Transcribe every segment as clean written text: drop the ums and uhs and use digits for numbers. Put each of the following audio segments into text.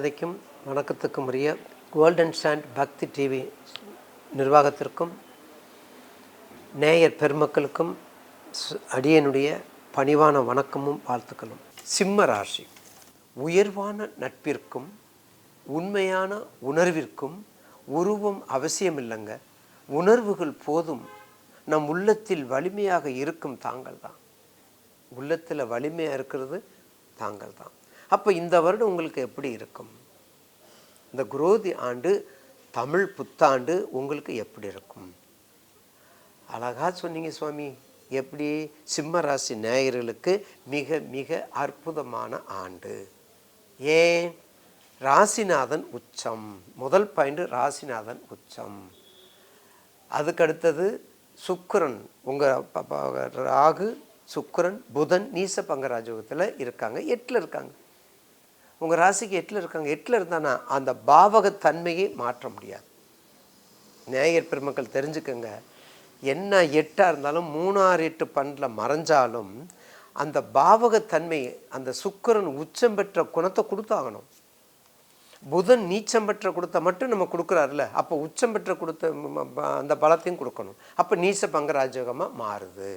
மரியாதைக்கும் வணக்கத்துக்கும் உரிய golden stand பக்தி டிவி நிர்வாகத்திற்கும் நேயர் பெருமக்களுக்கும் அடியனுடைய பணிவான வணக்கமும் வாழ்த்துக்களும். சிம்ம ராசி உயர்வான நட்பிற்கும் உண்மையான உணர்விற்கும் உருவம் அவசியமில்லைங்க. உணர்வுகள் போதும். நம் உள்ளத்தில் வலிமையாக இருக்கும் தாங்கள் தான். உள்ளத்தில் வலிமையாக இருக்கிறது தாங்கள் தான். அப்போ இந்த வருடம் உங்களுக்கு எப்படி இருக்கும்? இந்த குரோதி ஆண்டு தமிழ் புத்தாண்டு உங்களுக்கு எப்படி இருக்கும்? அழகா சொன்னீங்க சுவாமி. எப்படி? சிம்ம ராசி நேயர்களுக்கு மிக மிக அற்புதமான ஆண்டு. ஏன்? ராசிநாதன் உச்சம். முதல் பாயிண்ட் ராசிநாதன் உச்சம். அதுக்கடுத்தது சுக்கிரன், உங்கள் ராகு சுக்கிரன் புதன் நீச பங்கராஜோகத்தில் இருக்காங்க, 8ல் இருக்காங்க. உங்கள் ராசிக்கு 8ல் இருக்காங்க. 8ல் இருந்தானா அந்த பாவகத்தன்மையை மாற்ற முடியாது. நேயர் பெருமக்கள் தெரிஞ்சுக்கங்க. என்ன 8ஆக இருந்தாலும் 3, 6, 8 பண்டில் மறைஞ்சாலும் அந்த பாவகத்தன்மை, அந்த சுக்கிரன் உச்சம் பெற்ற குணத்தை கொடுத்தாகணும். புதன் நீச்சம் பெற்ற கொடுத்த மட்டும் நம்ம கொடுக்குறாருல, அப்போ உச்சம் பெற்ற கொடுத்த அந்த பலத்தையும் கொடுக்கணும். அப்போ நீச பங்கராஜகமாக மாறுது.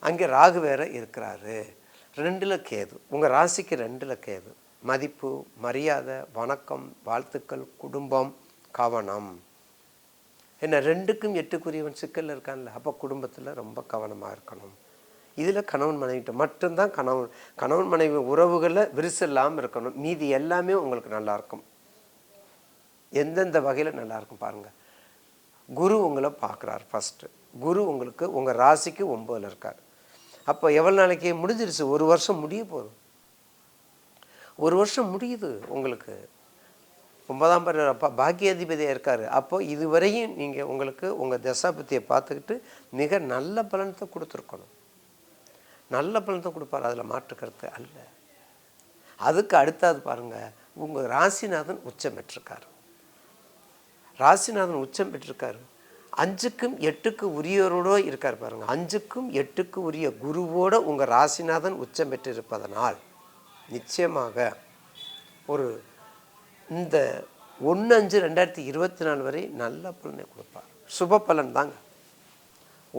அங்கே ராகு வேற இருக்கிறாரு. 2ல் கேது. உங்கள் ராசிக்கு 2ல் கேது. மதிப்பு, மரியாதை, வணக்கம், வாழ்த்துக்கள், குடும்பம், கவனம். என்ன 2க்கும் 8க்குரியவன் சிக்கலில் இருக்கான்ல, அப்போ குடும்பத்தில் ரொம்ப கவனமாக இருக்கணும். இதில் கணவன் மனைவிட்ட மட்டும்தான் கணவன் மனைவி உறவுகளில் விரிசல் இல்லாமல் இருக்கணும். மீதி எல்லாமே உங்களுக்கு நல்லாயிருக்கும். எந்தெந்த வகையில் நல்லாயிருக்கும் பாருங்கள். குரு உங்களை பார்க்குறார். ஃபஸ்ட்டு குரு உங்களுக்கு உங்கள் ராசிக்கு 9ல் இருக்கார். அப்போ எவ்வளோ நாளைக்கு முடிஞ்சிருச்சு? 1 வருஷம் முடிய போகுது. 1 வருஷம் முடியுது உங்களுக்கு. 9ஆம் அப்பா பாக்கியாதிபதியாக இருக்கார். அப்போ இதுவரையும் நீங்கள் உங்களுக்கு உங்கள் தசாபத்தியை பார்த்துக்கிட்டு மிக நல்ல பலனத்தை கொடுத்துருக்கணும். நல்ல பலனத்தை கொடுப்பார், அதில் மாற்றுக்கிறது அல்ல. அதுக்கு அடுத்தது பாருங்கள், உங்கள் ராசிநாதன் உச்சம் பெற்றிருக்கார். ராசிநாதன் உச்சம் பெற்றிருக்காரு. 5க்கும் 8க்கும் உரியவரோட இருக்கார் பாருங்கள். 5க்கும் 8க்கும் உரிய குருவோட உங்கள் ராசிநாதன் உச்சம் பெற்றிருப்பதனால் நிச்சயமாக ஒரு இந்த 1/5/2024 வரை நல்ல பலனை கொடுப்பார். சுப பலன் தாங்க.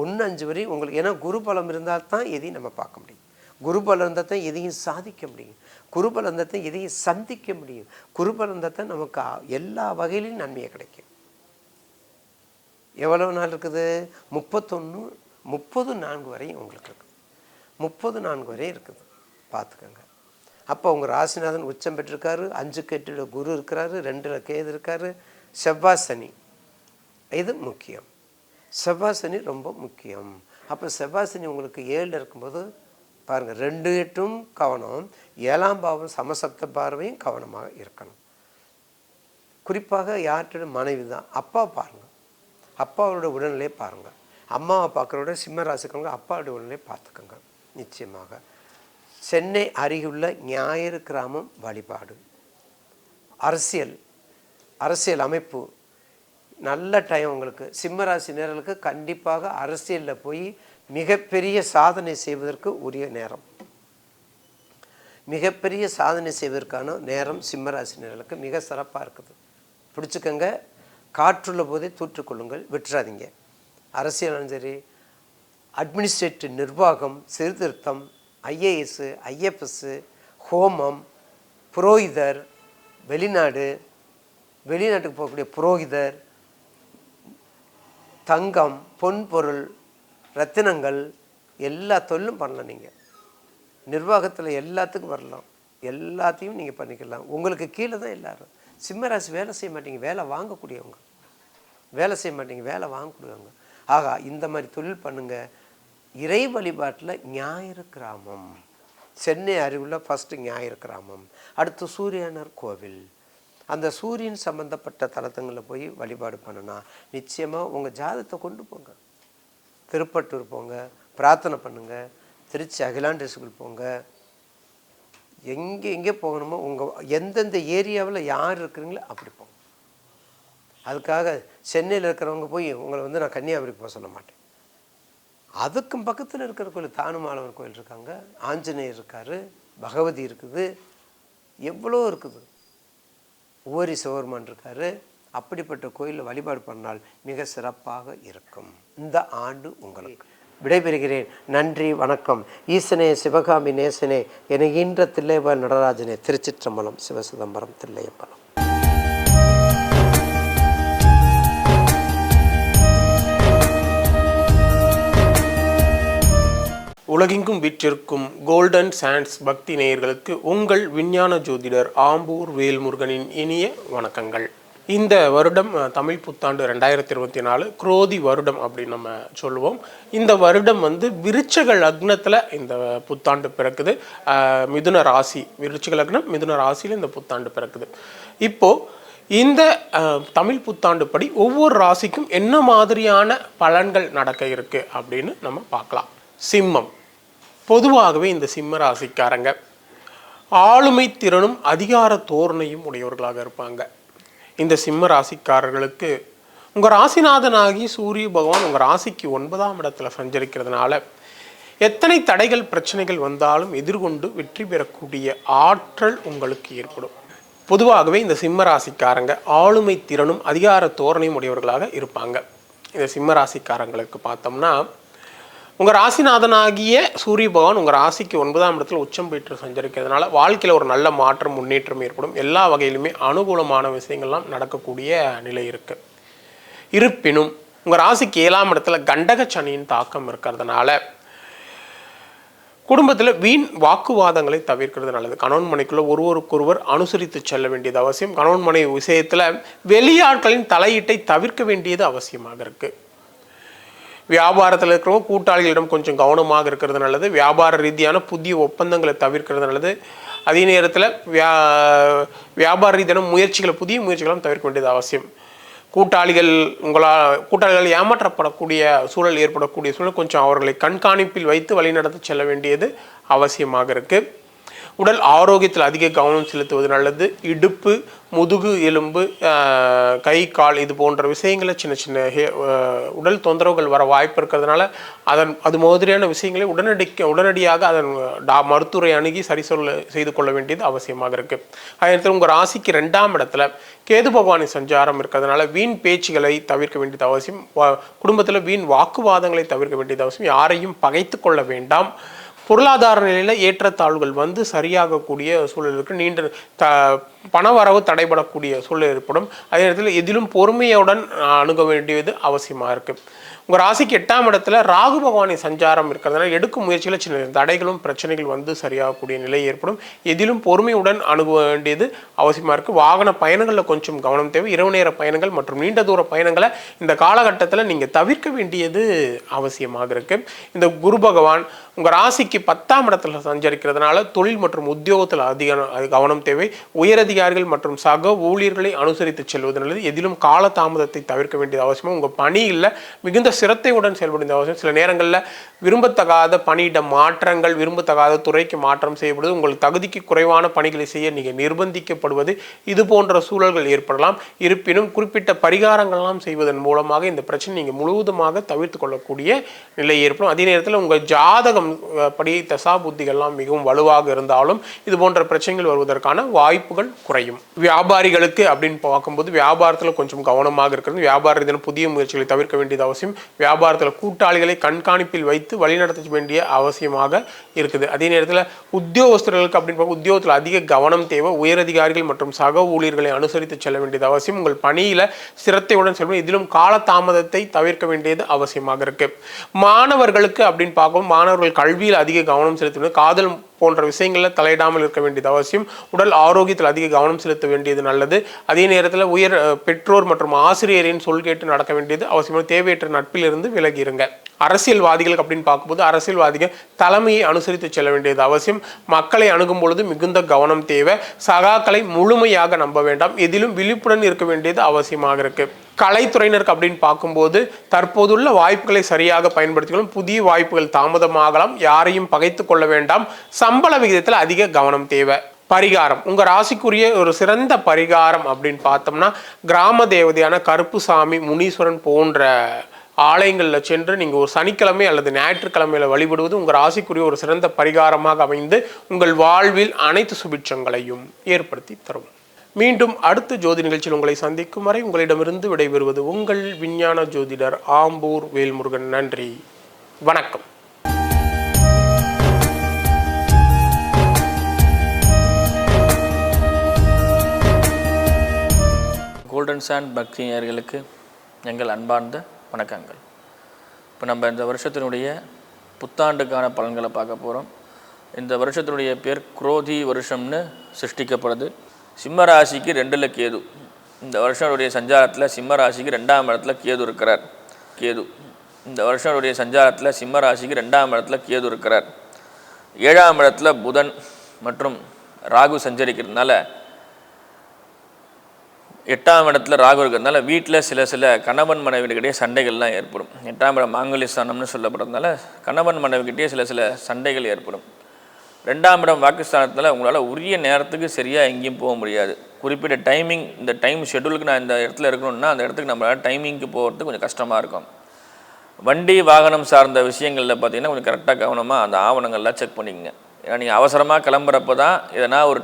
1/5 வரை உங்களுக்கு. ஏன்னா குரு பலம் இருந்தால் தான் எதையும் நம்ம பார்க்க முடியும். குரு பலம் இருந்தால் தான் எதையும் சாதிக்க முடியும். குரு பலம் இருந்தால் தான் எதையும் சந்திக்க முடியும். குரு பலம் இருந்தால் தான் நமக்கு எல்லா வகையிலையும் நன்மையை கிடைக்கும். எவ்வளவு நாள் இருக்குது? 30/4 வரையும் உங்களுக்கு இருக்குது. 30/4 வரையும் இருக்குது. பார்த்துக்கோங்க. அப்போ உங்கள் ராசிநாதன் உச்சம் பெற்றிருக்காரு. 5க்கு 8ல் குரு இருக்கிறாரு. 2ல் கேது இருக்காரு. செவ்வாய் சனி இது முக்கியம். செவ்வாய் சனி ரொம்ப முக்கியம். அப்போ செவ்வாய் சனி உங்களுக்கு 7ல் இருக்கும்போது பாருங்கள், 2, 8ம் கவனம். 7ஆம் பாவம் சமசப்த பார்வையும் கவனமாக இருக்கணும். குறிப்பாக யார்கிட்ட மனைவி தான். அப்பா பாருங்கள், அப்பாவோட உடல்நிலையை பாருங்கள். அம்மாவை பார்க்குறோட சிம்ம ராசிக்கவங்க அப்பாவோட உடல்நிலையை பார்த்துக்கோங்க. நிச்சயமாக சென்னை அருகிலுள்ள ஞாயிறு கிராமம் வழிபாடு, அரசியல் அமைப்பு நல்ல டைம் உங்களுக்கு. சிம்மராசி நேரர்களுக்கு கண்டிப்பாக அரசியலில் போய் மிகப்பெரிய சாதனை செய்வதற்கு உரிய நேரம். மிகப்பெரிய சாதனை செய்வதற்கான நேரம் சிம்மராசி நேரர்களுக்கு மிக சிறப்பாக இருக்குது. பிடிச்சிக்கங்க. காற்றுள்ள போதே தூற்றுக்கொள்ளுங்கள், விட்டுறாதீங்க. அரசியலும் சரி, அட்மினிஸ்ட்ரேட்டிவ் நிர்வாகம், சீர்திருத்தம், IAS, IFS, ஹோமம், புரோகிதர், வெளிநாட்டுக்கு போகக்கூடிய புரோகிதர், தங்கம், பொன் பொருள், ரத்தினங்கள், எல்லா தொழிலும் பண்ணலாம். நீங்கள் நிர்வாகத்தில் எல்லாத்துக்கும் வரலாம். எல்லாத்தையும் நீங்கள் பண்ணிக்கலாம். உங்களுக்கு கீழே தான் எல்லோரும். சிம்மராசி வேலை செய்ய மாட்டீங்க, வேலை வாங்கக்கூடியவங்க. வேலை செய்ய மாட்டீங்க, வேலை வாங்கக்கூடியவங்க. ஆகா, இந்த மாதிரி தொழில் பண்ணுங்கள். இறை வழிபாட்டில் ஞாயிறு கிராமம், சென்னை அருகிலுள்ள ஃபஸ்ட்டு ஞாயிறு கிராமம். அடுத்து சூரியனர் கோவில். அந்த சூரியன் சம்மந்தப்பட்ட தலத்தங்களில் போய் வழிபாடு பண்ணுனா நிச்சயமாக உங்கள் ஜாதகத்தை கொண்டு போங்க. திருப்பட்டூர் போங்க, பிரார்த்தனை பண்ணுங்கள். திருச்சி அகிலாண்டேஸ்வரர் போங்க. எங்கே போகணுமோ உங்கள் எந்தெந்த ஏரியாவில் யார் இருக்கிறீங்களோ அப்படி போங்க. அதுக்காக சென்னையில் இருக்கிறவங்க போய் உங்களை நான் கன்னியாகுமரிக்கு போக சொல்ல மாட்டேன். அதுக்கும் பக்கத்தில் இருக்கிற கோயில் தானுமாலவன் கோயில் இருக்காங்க, ஆஞ்சநேயர் இருக்கார், பகவதி இருக்குது, எவ்வளோ இருக்குது. ஓரி சிவபெருமான் இருக்காரு. அப்படிப்பட்ட கோயிலில் வழிபாடு பண்ணால் மிக சிறப்பாக இருக்கும். இந்த ஆண்டு உங்களுக்கு விடைபெறுகிறேன். நன்றி, வணக்கம். ஈசனே, சிவகாமி நேசனே, எனுகின்ற தில்லையம்பலம் நடராஜனே. திருச்சிற்றம்பலம், சிவசிதம்பரம், தில்லையம்பலம். உலகெங்கும் வீற்றிருக்கும் கோல்டன் சாண்ட்ஸ் பக்தி நேயர்களுக்கு உங்கள் விஞ்ஞான ஜோதிடர் ஆம்பூர் வேல்முருகனின் இனிய வணக்கங்கள். இந்த வருடம் தமிழ் புத்தாண்டு 2024 குரோதி வருடம் அப்படின்னு நம்ம சொல்லுவோம். இந்த வருடம் விருச்சிக லக்னத்தில் இந்த புத்தாண்டு பிறக்குது. மிதுன ராசி, விருச்சிக லக்னம் மிதுன ராசியில் இந்த புத்தாண்டு பிறக்குது. இப்போது இந்த தமிழ் புத்தாண்டு படி ஒவ்வொரு ராசிக்கும் என்ன மாதிரியான பலன்கள் நடக்க இருக்கு அப்படின்னு நம்ம பார்க்கலாம். சிம்மம். பொதுவாகவே இந்த சிம்ம ராசிக்காரங்க ஆளுமை திறனும் அதிகார தோரணையும் உடையவர்களாக இருப்பாங்க. இந்த சிம்ம ராசிக்காரர்களுக்கு உங்கள் ராசிநாதனாகி சூரிய பகவான் உங்கள் ராசிக்கு 9ஆம் இடத்துல சஞ்சரிக்கிறதுனால எத்தனை தடைகள் பிரச்சனைகள் வந்தாலும் எதிர்கொண்டு வெற்றி பெறக்கூடிய ஆற்றல் உங்களுக்கு ஏற்படும். பொதுவாகவே இந்த சிம்ம ராசிக்காரங்க ஆளுமை திறனும் அதிகார தோரணையும் உடையவர்களாக இருப்பாங்க. இந்த சிம்ம ராசிக்காரங்களுக்கு பார்த்தோம்னா உங்கள் ராசிநாதனாகிய சூரிய பகவான் உங்கள் ராசிக்கு 9ஆம் இடத்துல உச்சம் பெற்று சஞ்சரிக்கிறதுனால வாழ்க்கையில் ஒரு நல்ல மாற்றம் முன்னேற்றம் ஏற்படும். எல்லா வகையிலுமே அனுகூலமான விஷயங்கள்லாம் நடக்கக்கூடிய நிலை இருக்குது. இருப்பினும் உங்கள் ராசிக்கு 7ஆம் இடத்துல கண்டக சனியின் தாக்கம் இருக்கிறதுனால குடும்பத்தில் வீண் வாக்குவாதங்களை தவிர்க்கிறது நல்லது. கணவன் மனைக்குள்ள ஒருவருக்கொருவர் அனுசரித்து செல்ல வேண்டியது அவசியம். கணவன் மனை விஷயத்தில் வெளியாட்களின் தலையீட்டை தவிர்க்க வேண்டியது அவசியமாக இருக்குது. வியாபாரத்தில் இருக்கிறவங்க கூட்டாளிகளிடம் கொஞ்சம் கவனமாக இருக்கிறது நல்லது. வியாபார ரீதியான புதிய ஒப்பந்தங்களை தவிர்க்கிறது நல்லது. அதே நேரத்தில் வியாபார ரீதியான புதிய முயற்சிகளும் தவிர்க்க வேண்டியது அவசியம். கூட்டாளிகள் ஏமாற்றப்படக்கூடிய சூழல் ஏற்படக்கூடிய சூழல் கொஞ்சம் அவர்களை கண்காணிப்பில் வைத்து வழிநடத்தி செல்ல வேண்டியது அவசியமாக இருக்குது. உடல் ஆரோக்கியத்தில் அதிக கவனம் செலுத்துவது நல்லது. இடுப்பு, முதுகு எலும்பு, கை கால் இது போன்ற விஷயங்களை சின்ன சின்ன உடல் தொந்தரவுகள் வர வாய்ப்பு இருக்கிறதுனால அது மாதிரியான விஷயங்களை உடனடியாக அதன் மருத்துவரை அணுகி செய்து கொள்ள வேண்டியது அவசியமாக இருக்குது. அதே நேரத்தில் உங்கள் ராசிக்கு 2ஆம் இடத்துல கேது பகவானின் சஞ்சாரம் இருக்கிறதுனால வீண் பேச்சுகளை தவிர்க்க வேண்டியது அவசியம். குடும்பத்தில் வீண் வாக்குவாதங்களை தவிர்க்க வேண்டியது அவசியம். யாரையும் பகைத்து கொள்ள வேண்டாம். பொருளாதார நிலையில் ஏற்றத்தாழ்வுகள் சரியாகக்கூடிய சூழல் இருக்குது. நீண்ட பண வரவு தடைபடக்கூடிய சூழல் ஏற்படும். அதே நேரத்தில் எதிலும் பொறுமையுடன் அணுக வேண்டியது அவசியமாக இருக்குது. உங்கள் ராசிக்கு 8ஆம் இடத்துல ராகு பகவானின் சஞ்சாரம் இருக்கிறதுனால எடுக்கும் முயற்சியில் சின்ன தடைகளும் பிரச்சனைகள் சரியாகக்கூடிய நிலை ஏற்படும். எதிலும் பொறுமையுடன் அணுக வேண்டியது அவசியமாக இருக்குது. வாகன பயணங்களில் கொஞ்சம் கவனம் தேவை. இரவு நேர பயணங்கள் மற்றும் நீண்ட தூர பயணங்களை இந்த காலகட்டத்தில் நீங்கள் தவிர்க்க வேண்டியது அவசியமாக இருக்குது. இந்த குரு பகவான் உங்கள் ராசிக்கு 10ஆம் இடத்துல சஞ்சரிக்கிறதுனால தொழில் மற்றும் உத்தியோகத்தில் அதிக கவனம் தேவை. உயரதிகாரிகள் மற்றும் சக ஊழியர்களை அனுசரித்து செல்வது நல்லது. எதிலும் கால தாமதத்தை தவிர்க்க வேண்டியது அவசியம். உங்கள் பணியில் மிகுந்த சிரத்தையுடன் செயல்படுவது அவசியம். சில நேரங்களில் விரும்பத்தகாத பணியிட மாற்றங்கள், விரும்பத்தகாத துறைக்கு மாற்றம் செய்யப்படுவது, உங்கள் தகுதிக்கு குறைவான பணிகளை செய்ய நீங்கள் நிர்பந்திக்கப்படுவது, இது போன்ற சூழல்கள் ஏற்படலாம். இருப்பினும் குறிப்பிட்ட பரிகாரங்கள்லாம் செய்வதன் மூலமாக இந்த பிரச்சனை நீங்கள் முழுவதுமாக தவிர்த்து கொள்ளக்கூடிய நிலை ஏற்படும். அதே நேரத்தில் உங்கள் ஜாதகம் படி தசா புத்திகள்லாம் மிகவும் வலுவாக இருந்தாலும் இது போன்ற பிரச்சனைகள் வருவதற்கான வாய்ப்புகள் குறையும். வியாபாரிகளுக்கு அப்படின்னு பார்க்கும்போது வியாபாரத்தில் கொஞ்சம் கவனமாக இருக்கிறது. வியாபார ரீதியான புதிய முயற்சிகளை தவிர்க்க வேண்டியது அவசியம். வியாபாரத்தில் கூட்டாளிகளை கண்காணிப்பில் வைத்து வழிநடத்த வேண்டிய அவசியமாக இருக்குது. அதே நேரத்தில் உத்தியோகஸ்தர்களுக்கு அப்படின்னு பார்க்க உத்தியோகத்தில் அதிக கவனம் தேவை. உயரதிகாரிகள் மற்றும் சக ஊழியர்களை அனுசரித்து செல்ல வேண்டியது அவசியம். உங்கள் பணியில் சிரத்தையுடன் செல்வது, இதிலும் கால தாமதத்தை தவிர்க்க வேண்டியது அவசியமாக இருக்கு. மாணவர்களுக்கு அப்படின்னு பார்க்கும் மாணவர்கள் கல்வியில் அதிக கவனம் செலுத்த, காதல் போன்ற விஷயங்களில் தலையிடாமல் இருக்க வேண்டியது அவசியம். உடல் ஆரோக்கியத்தில் அதிக கவனம் செலுத்த வேண்டியது நல்லது. அதே நேரத்தில் பெற்றோர் மற்றும் ஆசிரியரின் சொல் கேட்டு நடக்க வேண்டியது அவசியமான. தேவையற்ற நட்பிலிருந்து விலகி இருங்க. அரசியல்வாதிகளுக்கு அப்படின்னு பார்க்கும்போது அரசியல்வாதிகள் தலைமையை அனுசரித்து செல்ல வேண்டியது அவசியம். மக்களை அணுகும் பொழுது மிகுந்த கவனம் தேவை. சகாக்களை முழுமையாக நம்ப வேண்டாம். எதிலும் விழிப்புடன் இருக்க வேண்டியது அவசியமாக இருக்கு. கலைத்துறையினருக்கு அப்படின்னு பார்க்கும்போது தற்போதுள்ள வாய்ப்புகளை சரியாக பயன்படுத்திக்கணும். புதிய வாய்ப்புகள் தாமதமாகலாம். யாரையும் பகைத்து கொள்ள வேண்டாம். சம்பள விகிதத்தில் அதிக கவனம் தேவை. பரிகாரம், உங்கள் ராசிக்குரிய ஒரு சிறந்த பரிகாரம் அப்படின்னு பார்த்தோம்னா கிராம தேவதையான கருப்புசாமி, முனீஸ்வரன் போன்ற ஆலயங்களில் சென்று நீங்கள் ஒரு சனிக்கிழமை அல்லது ஞாயிற்றுக்கிழமையில் வழிபடுவது உங்கள் ராசிக்குரிய ஒரு சிறந்த பரிகாரமாக அமைந்து உங்கள் வாழ்வில் அனைத்து சுபிட்சங்களையும் ஏற்படுத்தி தரும். மீண்டும் அடுத்த ஜோதி நிகழ்ச்சியில் உங்களை சந்திக்கும் வரை உங்களிடமிருந்து விடைபெறுவது உங்கள் விஞ்ஞான ஜோதிடர் ஆம்பூர் வேல்முருகன். நன்றி, வணக்கம். கோல்டன் சாண்ட் பக்தி நேயர்களுக்கு எங்கள் அன்பார்ந்த வணக்கங்கள். இப்போ நம்ம இந்த வருஷத்தினுடைய புத்தாண்டுக்கான பலன்களை பார்க்க போகிறோம். இந்த வருஷத்தினுடைய பேர் குரோதி வருஷம்னு சிருஷ்டிக்கப்படுது. சிம்ம ராசிக்கு 2ல் கேது. இந்த வருஷனுடைய சஞ்சாரத்தில் சிம்ம ராசிக்கு 2ஆம் இடத்துல கேது இருக்கிறார். இந்த வருஷனுடைய சஞ்சாரத்தில் சிம்ம ராசிக்கு 2ஆம் இடத்துல கேது இருக்கிறார். 7ஆம் இடத்துல புதன் மற்றும் ராகு சஞ்சரிக்கிறதுனால 8ஆம் இடத்துல ராகு இருக்கிறதுனால வீட்டில் சில கணவன் மனைவிகிட்டே சண்டைகள்லாம் ஏற்படும். 8ஆம் இடம் மாங்கல்ய ஸ்தானம்னு சொல்லப்படுறதுனால கணவன் மனைவிகிட்டே சில சண்டைகள் ஏற்படும். 2ஆம் இடம் வாக்குஸ்தானத்தில் உங்களால் உரிய நேரத்துக்கு சரியாக எங்கேயும் போக முடியாது. குறிப்பிட்ட டைமிங், இந்த டைம் ஷெட்யூலுக்கு நான் இந்த இடத்துல இருக்கணும்னா அந்த இடத்துக்கு நம்மளால் டைமிங்க்கு போகிறதுக்கு கொஞ்சம் கஷ்டமாக இருக்கும். வண்டி வாகனம் சார்ந்த விஷயங்களில் பார்த்திங்கன்னா கொஞ்சம் கரெக்டாக கவனமாக அந்த ஆவணங்கள்லாம் செக் பண்ணிக்கங்க. ஏன்னா நீங்கள் அவசரமாக கிளம்புறப்ப தான் எதனா ஒரு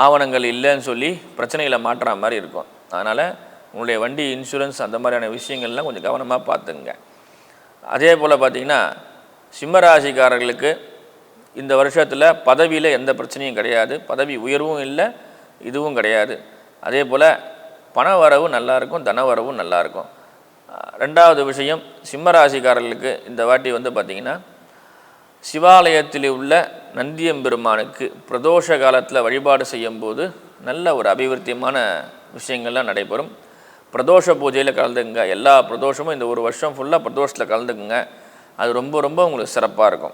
ஆவணங்கள் இல்லைன்னு சொல்லி பிரச்சனைகளை மாற்றுற மாதிரி இருக்கும். அதனால் உங்களுடைய வண்டி இன்சூரன்ஸ் அந்த மாதிரியான விஷயங்கள்லாம் கொஞ்சம் கவனமாக பார்த்துங்க. அதே போல் பார்த்திங்கன்னா சிம்மராசிக்காரர்களுக்கு இந்த வருஷத்தில் பதவியில் எந்த பிரச்சனையும் கிடையாது. பதவி உயர்வும் இல்லை, இதுவும் கிடையாது. அதே போல் பண வரவு நல்லாயிருக்கும், தன வரவும் நல்லாயிருக்கும். 2வது விஷயம், சிம்மராசிக்காரர்களுக்கு இந்த வாட்டி பார்த்திங்கன்னா சிவாலயத்தில் உள்ள நந்தியம்பெருமானுக்கு பிரதோஷ காலத்தில் வழிபாடு செய்யும்போது நல்ல ஒரு அபிவிருத்தியமான விஷயங்கள்லாம் நடைபெறும். பிரதோஷ பூஜையில் கலந்துக்குங்க. எல்லா பிரதோஷமும் இந்த ஒரு வருஷம் ஃபுல்லாக பிரதோஷத்தில் கலந்துக்குங்க. அது ரொம்ப ரொம்ப உங்களுக்கு சிறப்பாக இருக்கும்.